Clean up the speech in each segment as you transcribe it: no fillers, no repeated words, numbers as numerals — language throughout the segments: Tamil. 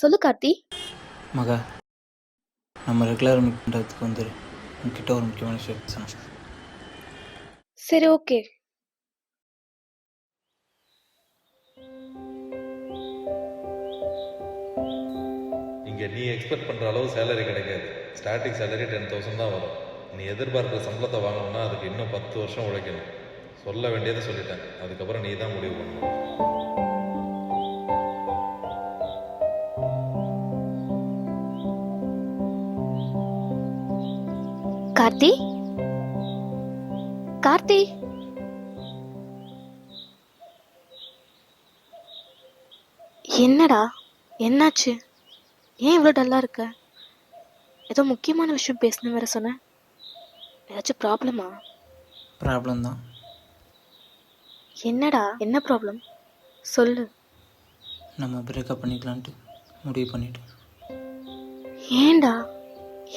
சொல்லு கார்த்தி. மகா, நம்ம ரெகுலர் மீட் பண்ணுறதுக்கு வந்துரு. உங்ககிட்ட ஒரு முக்கியமான விஷயம் பேசணும். சரி, ஓகே. இங்கே நீ எக்ஸ்பெக்ட் பண்ணுற அளவு சேலரி கிடைக்காது. ஸ்டார்டிங் சேலரி 10,000 தான் வரும். நீ எதிர்பார்க்குற சம்பளத்தை வாங்கணும்னா அதுக்கு இன்னும் 10 வருஷம் உழைக்கணும். சொல்ல வேண்டியதை சொல்லிட்டேன். அதுக்கப்புறம் நீ தான் முடிவு பண்ணணும். கார்த்தி, கார்த்தி, என்னடா, என்னாச்சு? ஏன் இவ்வளோ டல்லா இருக்க? ஏதோ முக்கியமான விஷயம் பேசணும் வேற சொன்ன. ஏதாச்சும் ப்ராப்ளமா? ப்ராப்ளம் தான். என்னடா, என்ன ப்ராப்ளம்? சொல்லு. நம்ம பிரேக்கப் பண்ணிக்கலான்ட்டு முடிவு பண்ணிட்டோம். ஏன்டா,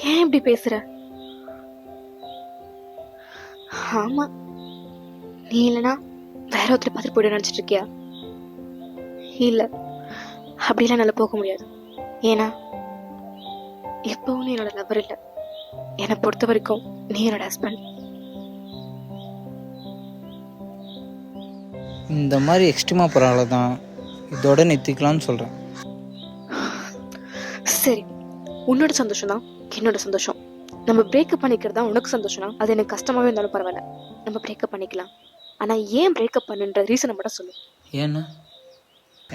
ஏன் இப்படி பேசுற? ஆமா, நீ இல்லைனா வேற ஒருத்தர் பார்த்துட்டு போயிட நினைச்சிட்டு இருக்கியா? இல்ல, அப்படிலாம் என்னால போக முடியாது. ஏன்னா எப்பவும் நீ என்னோட லவர் இல்லை. என்னை பொறுத்த வரைக்கும் நீ என்னோட ஹஸ்பண்ட். இந்த மாதிரி எக்ஸ்ட்ரீமாக போகிறால தான் இதோட நிறுத்திக்கலாம்னு சொல்கிறேன். சரி, உன்னோட சந்தோஷம் தான் என்னோட சந்தோஷம். நம்ம பிரேக்கப் பண்ணிக்கிறது தான் உனக்கு சந்தோஷம்னா அது எனக்கு கஷ்டமாவே இருந்தாலும் பரவாயில்ல. நம்ம பிரேக்கப் பண்ணிக்கலாம். ஆனா ஏன் பிரேக்கப் பண்ணுன்ற ரீசனை மட்டும் சொல்லு. ஏன்னா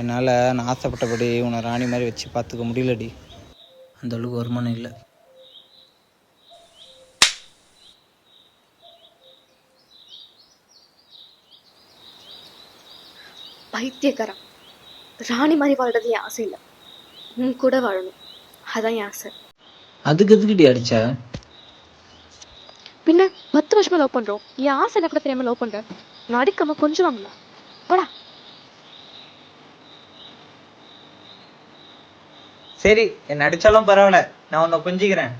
என்னால் நான் ஆசைப்பட்டபடி உன்னை ராணி மாதிரி வச்சு பார்த்துக்க முடியலடி. அந்த அளவுக்கு வருமானம் இல்லை. பைத்தியக்காரன், ராணி மாதிரி வாழ்றது என் ஆசை இல்லை. உன் கூட வாழணும், அதான் என் ஆசை. அதுக்கு எதுக்கிட்டி அடிச்சா? பின்ன 10 வருஷமா லவ் பண்றோம். என் ஆசை என்ன கூட தெரியாம லவ் பண்றேன். நான் அடிக்காம கொஞ்சம் வாங்கலாம் போடா. சரி, என்ன அடித்தாலும் பரவாயில்ல, நான் உன்னை கொஞ்சிக்கிறேன்.